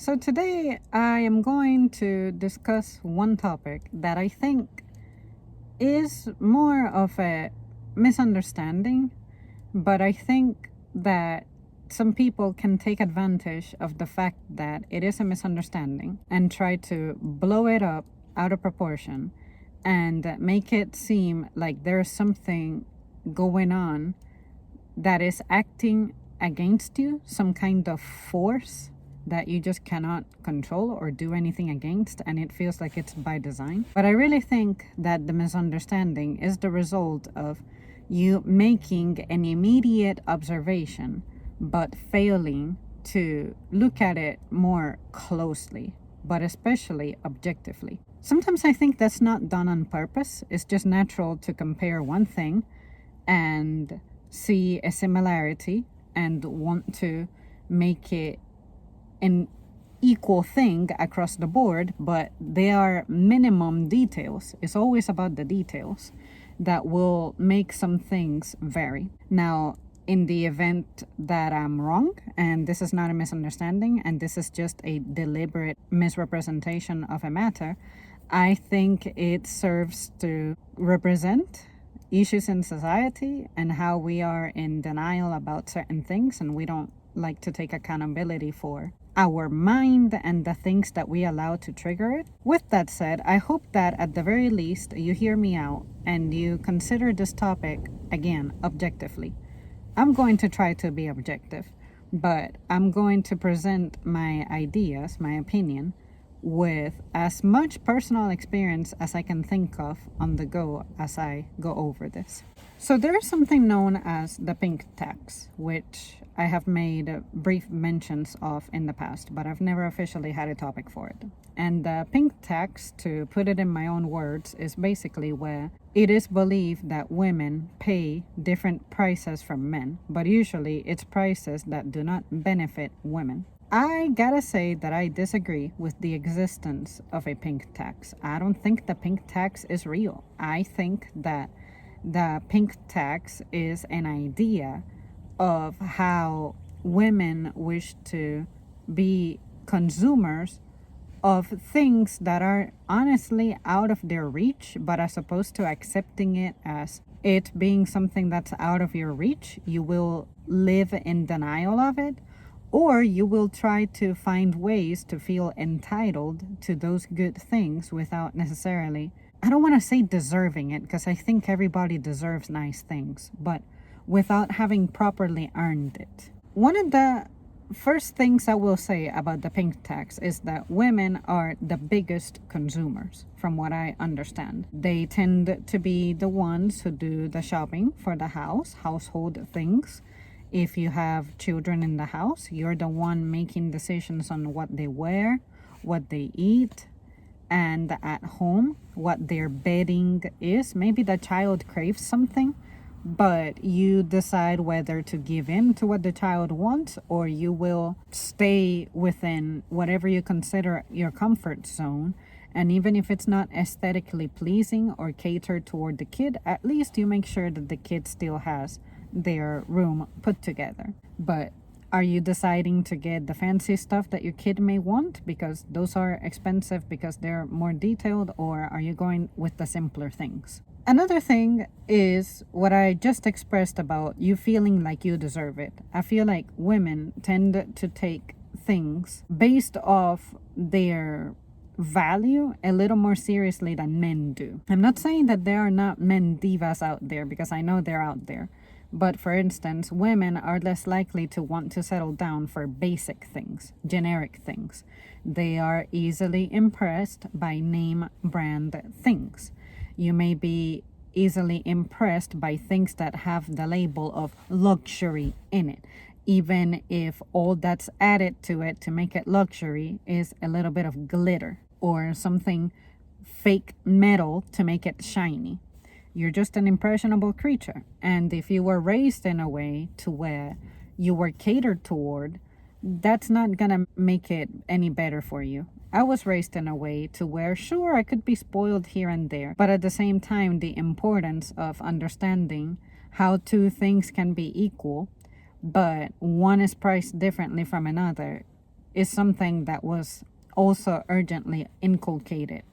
So today I am going to discuss one topic that I think is more of a misunderstanding, but I think that some people can take advantage of the fact that it is a misunderstanding and try to blow it up out of proportion and make it seem like there's something going on that is acting against you, some kind of force that you just cannot control or do anything against, and it feels like it's by design. But I really think that the misunderstanding is the result of you making an immediate observation but failing to look at it more closely, but especially objectively. Sometimes I think that's not done on purpose. It's just natural to compare one thing and see a similarity and want to make it an equal thing across the board, but there are minimum details. It's always about the details that will make some things vary. Now, in the event that I'm wrong, and this is not a misunderstanding, and this is just a deliberate misrepresentation of a matter, I think it serves to represent issues in society and how we are in denial about certain things, and we don't like to take accountability for our mind and the things that we allow to trigger it. With that said, I hope that at the very least you hear me out and you consider this topic again objectively. I'm going to try to be objective, but I'm going to present my ideas, my opinion, with as much personal experience as I can think of on the go as I go over this. So there is something known as the pink tax, which I have made brief mentions of in the past, but I've never officially had a topic for it. And the pink tax, to put it in my own words, is basically where it is believed that women pay different prices from men, but usually it's prices that do not benefit women. I gotta say that I disagree with the existence of a pink tax. I don't think the pink tax is real. I think that the pink tax is an idea of how women wish to be consumers of things that are honestly out of their reach, but as opposed to accepting it as it being something that's out of your reach, you will live in denial of it, or you will try to find ways to feel entitled to those good things without necessarily, I don't want to say deserving it, because I think everybody deserves nice things, but without having properly earned it. One of the first things I will say about the pink tax is that women are the biggest consumers, from what I understand. They tend to be the ones who do the shopping for the house, household things. If you have children in the house, you're the one making decisions on what they wear, what they eat, and at home, what their bedding is. Maybe the child craves something, but you decide whether to give in to what the child wants, or you will stay within whatever you consider your comfort zone. And even if it's not aesthetically pleasing or catered toward the kid, at least you make sure that the kid still has their room put together. But are you deciding to get the fancy stuff that your kid may want because those are expensive because they're more detailed, or are you going with the simpler things? Another thing is what I just expressed about you feeling like you deserve it. I feel like women tend to take things based off their value a little more seriously than men do. I'm not saying that there are not men divas out there, because I know they're out there. But for instance, women are less likely to want to settle down for basic things, generic things. They are easily impressed by name brand things. You may be easily impressed by things that have the label of luxury in it, even if all that's added to it to make it luxury is a little bit of glitter or something fake metal to make it shiny. You're just an impressionable creature. And if you were raised in a way to where you were catered toward, that's not gonna make it any better for you. I was raised in a way to where, sure, I could be spoiled here and there, but at the same time, the importance of understanding how two things can be equal, but one is priced differently from another, is something that was also urgently inculcated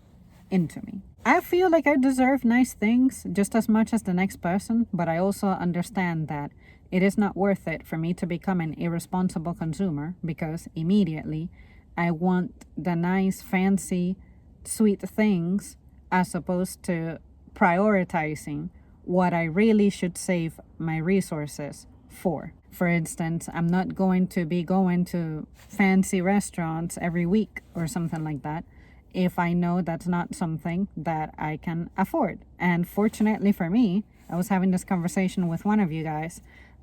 into me. I feel like I deserve nice things just as much as the next person, but I also understand that it is not worth it for me to become an irresponsible consumer because immediately I want the nice, fancy, sweet things as opposed to prioritizing what I really should save my resources for. For instance, I'm not going to be going to fancy restaurants every week or something like that if I know that's not something that I can afford. And fortunately for me, I was having this conversation with one of you guys.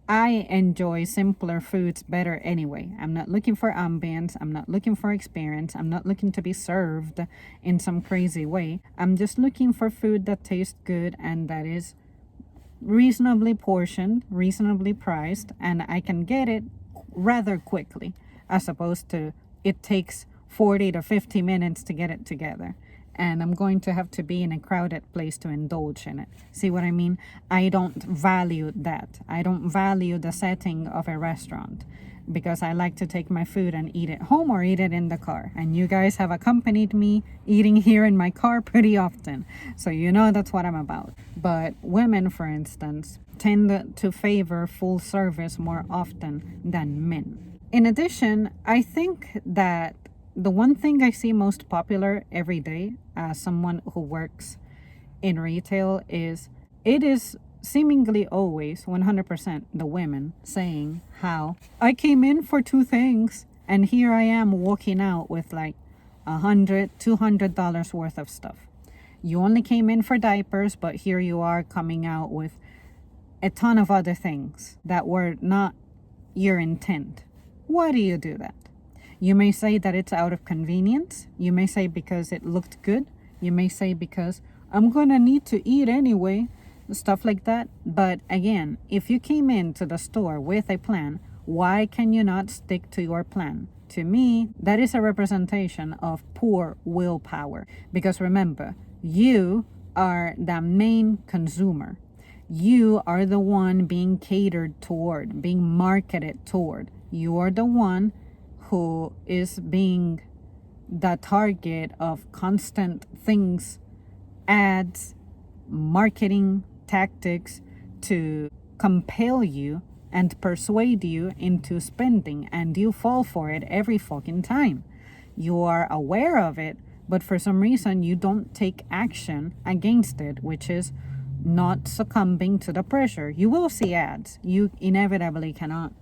I enjoy simpler foods better anyway. I'm not looking for ambience. I'm not looking for experience. I'm not looking to be served in some crazy way. I'm just looking for food that tastes good and that is reasonably portioned, reasonably priced, and I can get it rather quickly, as opposed to it takes 40 to 50 minutes to get it together. And I'm going to have to be in a crowded place to indulge in it. See what I mean? I don't value that. I don't value the setting of a restaurant because I like to take my food and eat it home or eat it in the car. And you guys have accompanied me eating here in my car pretty often. So you know that's what I'm about. But women, for instance, tend to favor full service more often than men. In addition, I think that the one thing I see most popular every day as someone who works in retail is it is seemingly always 100% the women saying how I came in for two things and here I am walking out with like $100-$200 worth of stuff. You only came in for diapers, but here you are coming out with a ton of other things that were not your intent. Why do you do that? You may say that it's out of convenience. You may say because it looked good. You may say because I'm gonna need to eat anyway, stuff like that. But again, if you came into the store with a plan, why can you not stick to your plan? To me, that is a representation of poor willpower. Because remember, you are the main consumer. You are the one being catered toward, being marketed toward. You are the one who is being the target of constant things, ads, marketing tactics to compel you and persuade you into spending, and you fall for it every fucking time. You are aware of it, but for some reason you don't take action against it, which is not succumbing to the pressure. You will see ads. You inevitably cannot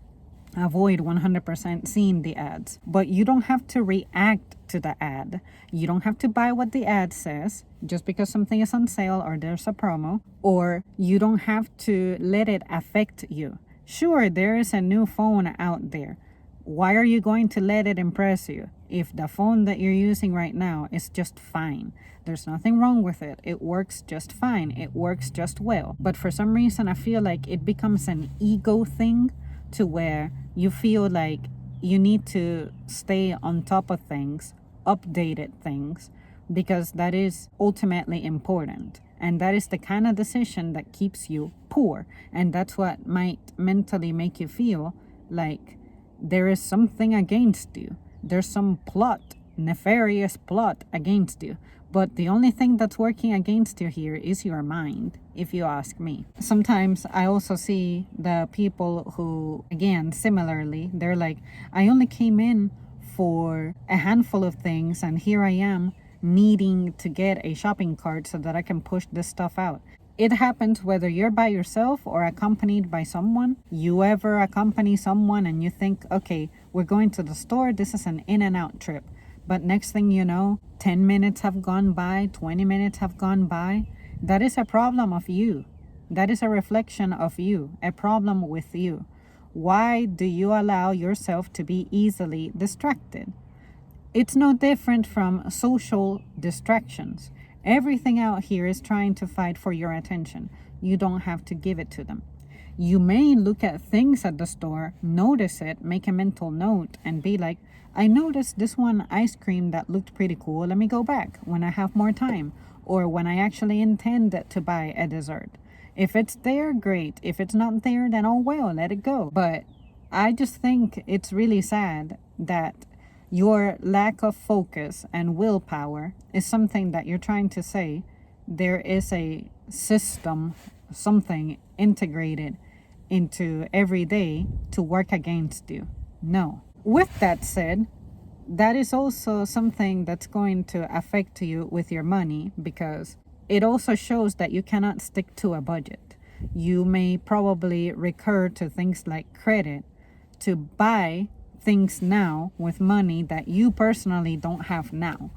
avoid 100% seeing the ads, but you don't have to react to the ad. You don't have to buy what the ad says just because something is on sale or there's a promo, or you don't have to let it affect you. Sure, there is a new phone out there. Why are you going to let it impress you if the phone that you're using right now is just fine? There's nothing wrong with it. It works just fine. It works just well. But for some reason, I feel like it becomes an ego thing to where you feel like you need to stay on top of things, updated things, because that is ultimately important. And that is the kind of decision that keeps you poor. And that's what might mentally make you feel like there is something against you. There's some plot, nefarious plot against you. But the only thing that's working against you here is your mind, if you ask me. Sometimes I also see the people who, again, similarly, they're like, I only came in for a handful of things and here I am needing to get a shopping cart so that I can push this stuff out. It happens whether you're by yourself or accompanied by someone. You ever accompany someone and you think, okay, we're going to the store, this is an in and out trip. But next thing you know, 10 minutes have gone by, 20 minutes have gone by. That is a problem of you. That is a reflection of you, a problem with you. Why do you allow yourself to be easily distracted? It's no different from social distractions. Everything out here is trying to fight for your attention. You don't have to give it to them. You may look at things at the store, notice it, make a mental note, and be like, I noticed this one ice cream that looked pretty cool. Let me go back when I have more time or when I actually intend to buy a dessert. If it's there, great. If it's not there, then oh well, let it go. But I just think it's really sad that your lack of focus and willpower is something that you're trying to say there is a system, something integrated into every day to work against you. No. With that said, that is also something that's going to affect you with your money, because it also shows that you cannot stick to a budget. You may probably recur to things like credit to buy things now with money that you personally don't have now.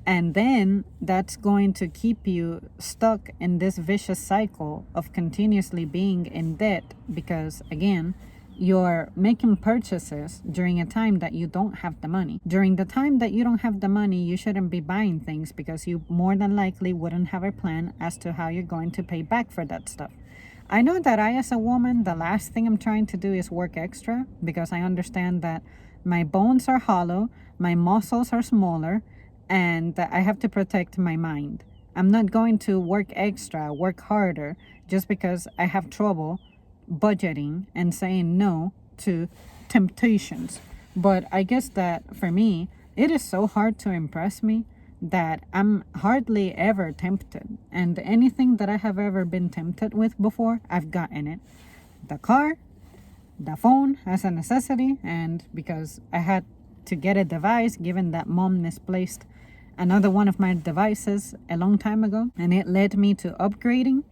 And then that's going to keep you stuck in this vicious cycle of continuously being in debt, because again, you're making purchases during a time that you don't have the money. During the time that you don't have the money, you shouldn't be buying things, because you more than likely wouldn't have a plan as to how you're going to pay back for that stuff. I know that I, as a woman, the last thing I'm trying to do is work extra, because I understand that my bones are hollow, my muscles are smaller, and that I have to protect my mind. I'm not going to work extra, work harder, just because I have trouble budgeting and saying no to temptations. But I guess that for me, it is so hard to impress me that I'm hardly ever tempted. And anything that I have ever been tempted with before, I've gotten it. The car, the phone as a necessity, and because I had to get a device given that mom misplaced another one of my devices a long time ago, and it led me to upgrading,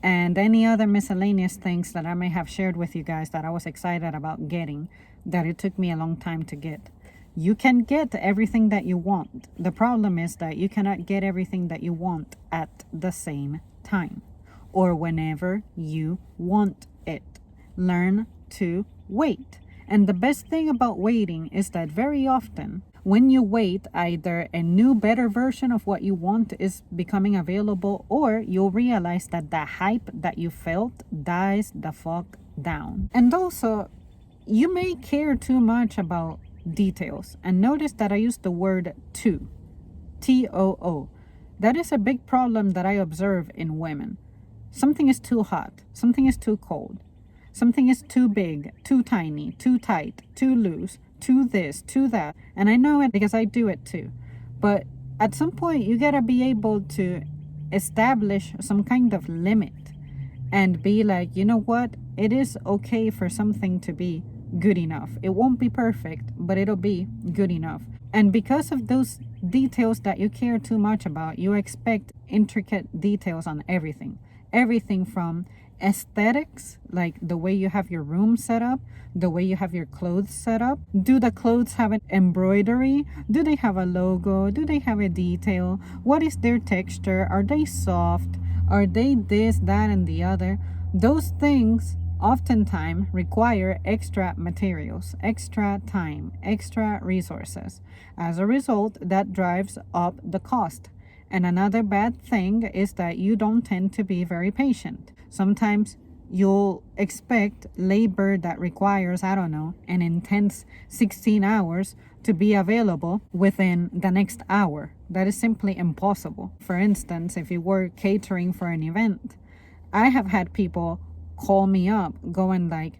and any other miscellaneous things that I may have shared with you guys that I was excited about getting, that it took me a long time to get. You can get everything that you want. The problem is that you cannot get everything that you want at the same time or whenever you want it. Learn to wait. And the best thing about waiting is that very often when you wait, either a new, better version of what you want is becoming available, or you'll realize that the hype that you felt dies the fuck down. And also, you may care too much about details. And notice that I use the word too. T-O-O. That is a big problem that I observe in women. Something is too hot. Something is too cold. Something is too big, too tiny, too tight, too loose, too this, too that. And I know it because I do it too. But at some point, you gotta be able to establish some kind of limit and be like, you know what? It is okay for something to be good enough. It won't be perfect, but it'll be good enough. And because of those details that you care too much about, you expect intricate details on everything. Everything from aesthetics, like the way you have your room set up, the way you have your clothes set up. Do the clothes have an embroidery? Do they have a logo? Do they have a detail? What is their texture? Are they soft? Are they this, that, and the other? Those things oftentimes require extra materials, extra time, extra resources. As a result, that drives up the cost. And another bad thing is that you don't tend to be very patient. Sometimes you'll expect labor that requires, I don't know, an intense 16 hours to be available within the next hour. That is simply impossible. For instance, if you were catering for an event, I have had people call me up going like,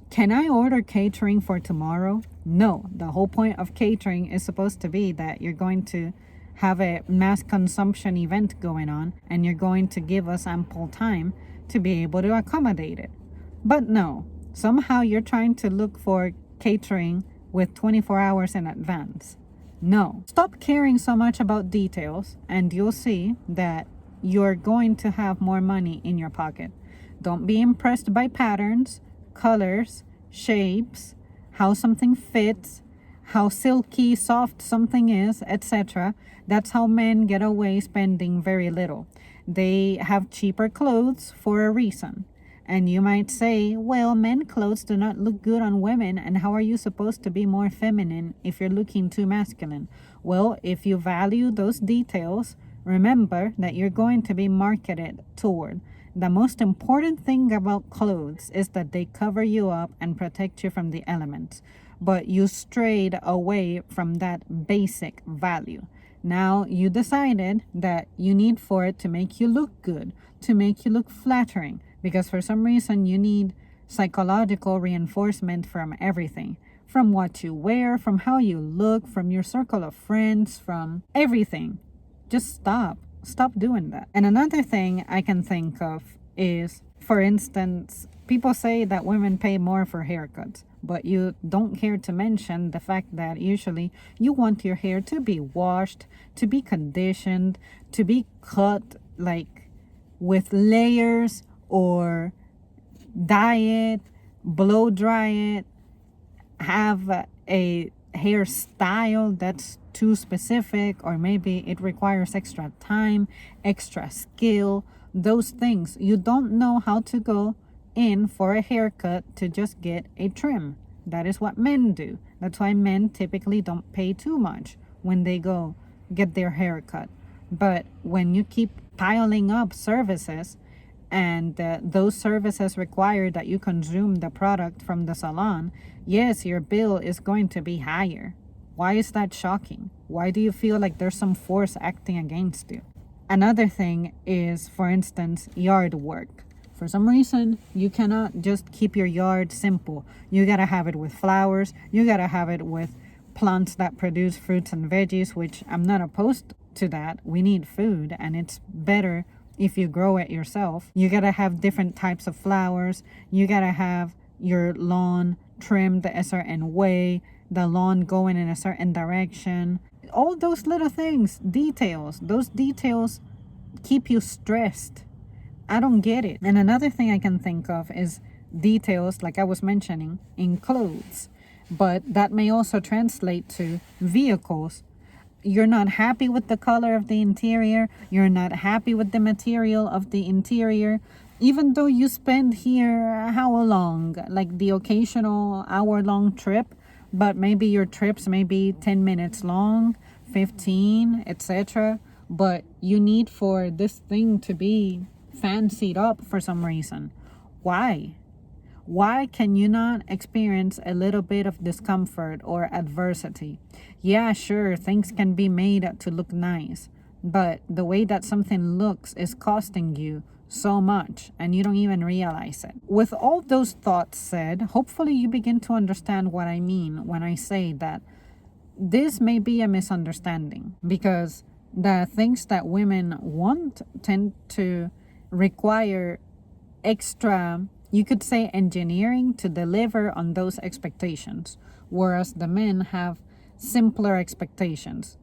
can I order catering for tomorrow? No, the whole point of catering is supposed to be that you're going to have a mass consumption event going on and you're going to give us ample time to be able to accommodate it. But no, somehow you're trying to look for catering with 24 hours in advance. No, stop caring so much about details and you'll see that you're going to have more money in your pocket. Don't be impressed by patterns, colors, shapes, how something fits, how silky, soft something is, etc. That's how men get away spending very little. They have cheaper clothes for a reason. And you might say, well, men clothes do not look good on women, and how are you supposed to be more feminine if you're looking too masculine? Well, if you value those details, remember that you're going to be marketed toward. The most important thing about clothes is that they cover you up and protect you from the elements. But you strayed away from that basic value. Now you decided that you need for it to make you look good, to make you look flattering, because for some reason you need psychological reinforcement from everything. from what you wear, from how you look, from your circle of friends, from everything. Just stop. Stop doing that. And another thing I can think of is, for instance, people say that women pay more for haircuts, but you don't care to mention the fact that usually you want your hair to be washed, to be conditioned, to be cut like with layers, or dye it, blow dry it, have a hairstyle that's too specific, or maybe it requires extra time, extra skill, those things. You don't know how to go in for a haircut to just get a trim. That is what men do. That's why men typically don't pay too much when they go get their haircut. But when you keep piling up services, and those services require that you consume the product from the salon, yes, your bill is going to be higher. Why is that shocking? Why do you feel like there's some force acting against you? Another thing is, for instance, yard work. For some reason, you cannot just keep your yard simple. You gotta have it with flowers. You gotta have it with plants that produce fruits and veggies, which I'm not opposed to that. We need food, and it's better if you grow it yourself. You gotta have different types of flowers. You gotta have your lawn trimmed a certain way, the lawn going in a certain direction. All those little things, details, those details keep you stressed. I don't get it. And another thing I can think of is details, like I was mentioning, in clothes. But that may also translate to vehicles. You're not happy with the color of the interior. You're not happy with the material of the interior. Even though you spend here how long? Like the occasional hour-long trip, but maybe your trips may be 10 minutes long, 15, etc. But you need for this thing to be fancied up for some reason. Why? Why can you not experience a little bit of discomfort or adversity? Yeah, sure, things can be made to look nice, but the way that something looks is costing you so much, and you don't even realize it. With all those thoughts said, hopefully you begin to understand what I mean when I say that this may be a misunderstanding, because the things that women want tend to require extra, you could say, engineering to deliver on those expectations, whereas the men have simpler expectations,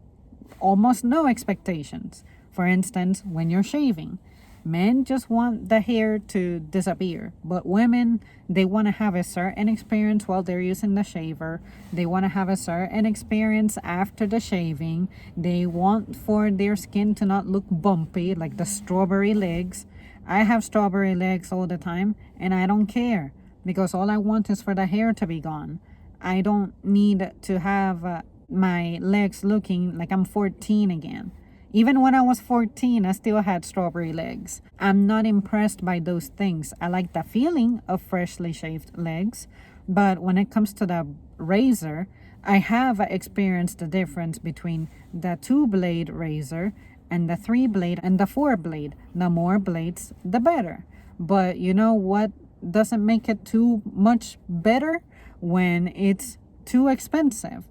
almost no expectations. For instance, when you're shaving, men just want the hair to disappear, but women, they want to have a certain experience while they're using the shaver. They want to have a certain experience after the shaving. They want for their skin to not look bumpy, like the strawberry legs. I have strawberry legs all the time, and I don't care, because all I want is for the hair to be gone. I don't need to have my legs looking like I'm 14 again. Even when I was 14, I still had strawberry legs. I'm not impressed by those things. I like the feeling of freshly shaved legs, but when it comes to the razor, I have experienced the difference between the 2-blade razor and the 3-blade and the 4-blade. The more blades, the better. But you know what doesn't make it too much better? When it's too expensive,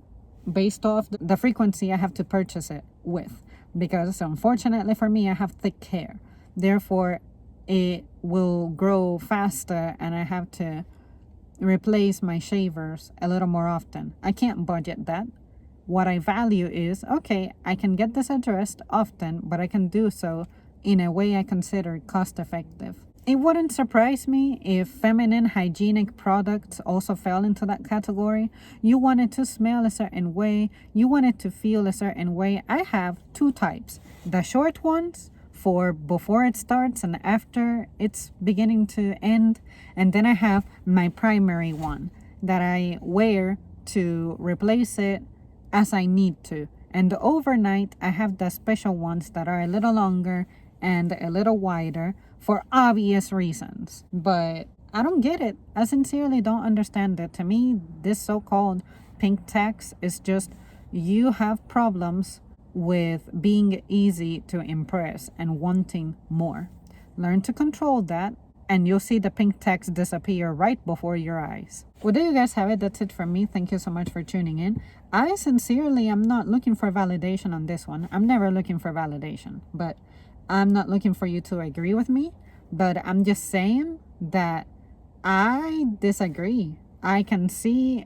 based off the frequency I have to purchase it with. Because unfortunately for me, I have thick hair. Therefore, it will grow faster, and I have to replace my shavers a little more often. I can't budget that. What I value is, okay, I can get this addressed often, but I can do so in a way I consider cost effective. It wouldn't surprise me if feminine hygienic products also fell into that category. You want it to smell a certain way. You want it to feel a certain way. I have 2 types. The short ones for before it starts and after it's beginning to end. And then I have my primary one that I wear to replace it as I need to. And overnight, I have the special ones that are a little longer and a little wider, for obvious reasons. But I don't get it. I sincerely don't understand it. To me, this so-called pink tax is just, you have problems with being easy to impress and wanting more. Learn to control that and you'll see the pink text disappear right before your eyes. Well, there you guys have it. That's it from me. Thank you so much for tuning in. I sincerely am not looking for validation on this one. I'm never looking for validation, but I'm not looking for you to agree with me. But I'm just saying that I disagree. I can see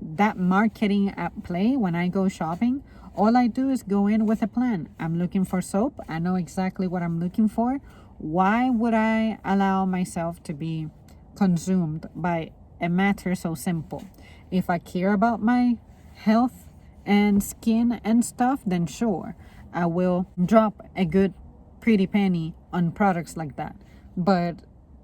that marketing at play when I go shopping. All I do is go in with a plan. I'm looking for soap. I know exactly what I'm looking for. Why would I allow myself to be consumed by a matter so simple? If I care about my health and skin and stuff, then sure, I will drop a good pretty penny on products like that. But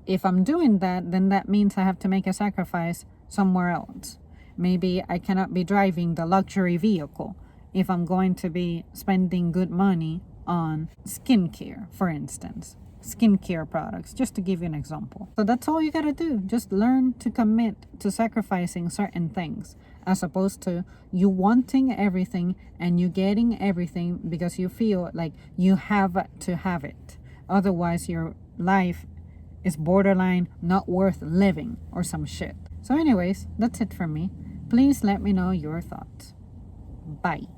if I'm doing that, then that means I have to make a sacrifice somewhere else. Maybe I cannot be driving the luxury vehicle if I'm going to be spending good money on skincare, for instance. Skincare products, just to give you an example. So that's all you gotta do. Just learn to commit to sacrificing certain things, as opposed to you wanting everything and you getting everything because you feel like you have to have it. Otherwise, your life is borderline not worth living or some shit. So anyways, that's it from me. Please let me know your thoughts. Bye.